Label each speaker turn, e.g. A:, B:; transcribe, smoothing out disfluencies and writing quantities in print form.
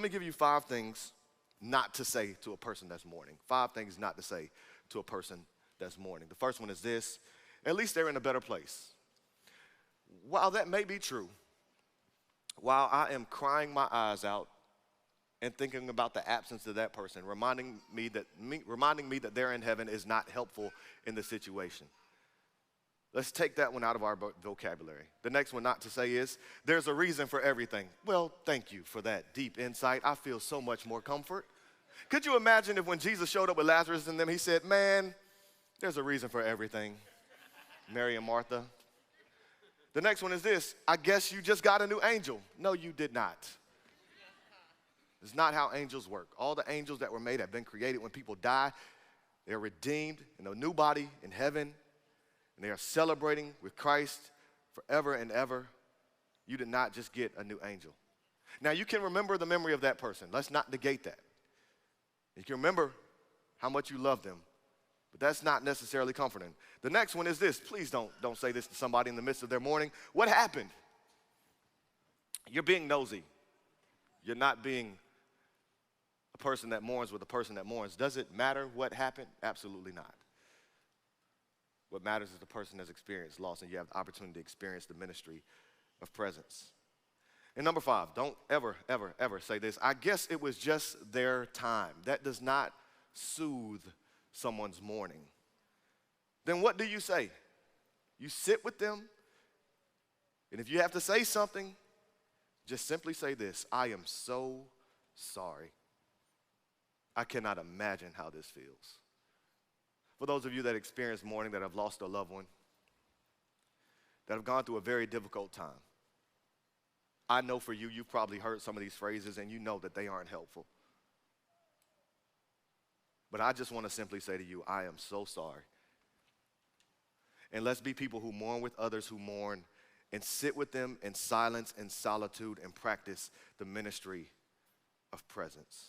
A: let me give you 5 things not to say to a person that's mourning. 5 things not to say to a person that's mourning. The first one is this: at least they're in a better place. While that may be true, while I am crying my eyes out and thinking about the absence of that person, reminding me that they're in heaven is not helpful in the situation. Let's take that one out of our vocabulary. The next one not to say is, there's a reason for everything. Well, thank you for that deep insight. I feel so much more comfort. Could you imagine if when Jesus showed up with Lazarus and them, he said, man, there's a reason for everything, Mary and Martha. The next one is this: I guess you just got a new angel. No, you did not. It's not how angels work. All the angels that were made have been created. When people die, they're redeemed in a new body in heaven, and they are celebrating with Christ forever and ever. You did not just get a new angel. Now, you can remember the memory of that person. Let's not negate that. You can remember how much you love them, but that's not necessarily comforting. The next one is this. Please don't say this to somebody in the midst of their mourning. What happened? You're being nosy. You're not being a person that mourns with a person that mourns. Does it matter what happened? Absolutely not. What matters is the person has experienced loss, and you have the opportunity to experience the ministry of presence. And number 5, don't ever, ever, ever say this: I guess it was just their time. That does not soothe someone's mourning. Then what do you say? You sit with them, and if you have to say something, just simply say this: I am so sorry. I cannot imagine how this feels. For those of you that experience mourning, that have lost a loved one, that have gone through a very difficult time, I know for you, you've probably heard some of these phrases and you know that they aren't helpful. But I just want to simply say to you, I am so sorry. And let's be people who mourn with others who mourn, and sit with them in silence and solitude and practice the ministry of presence.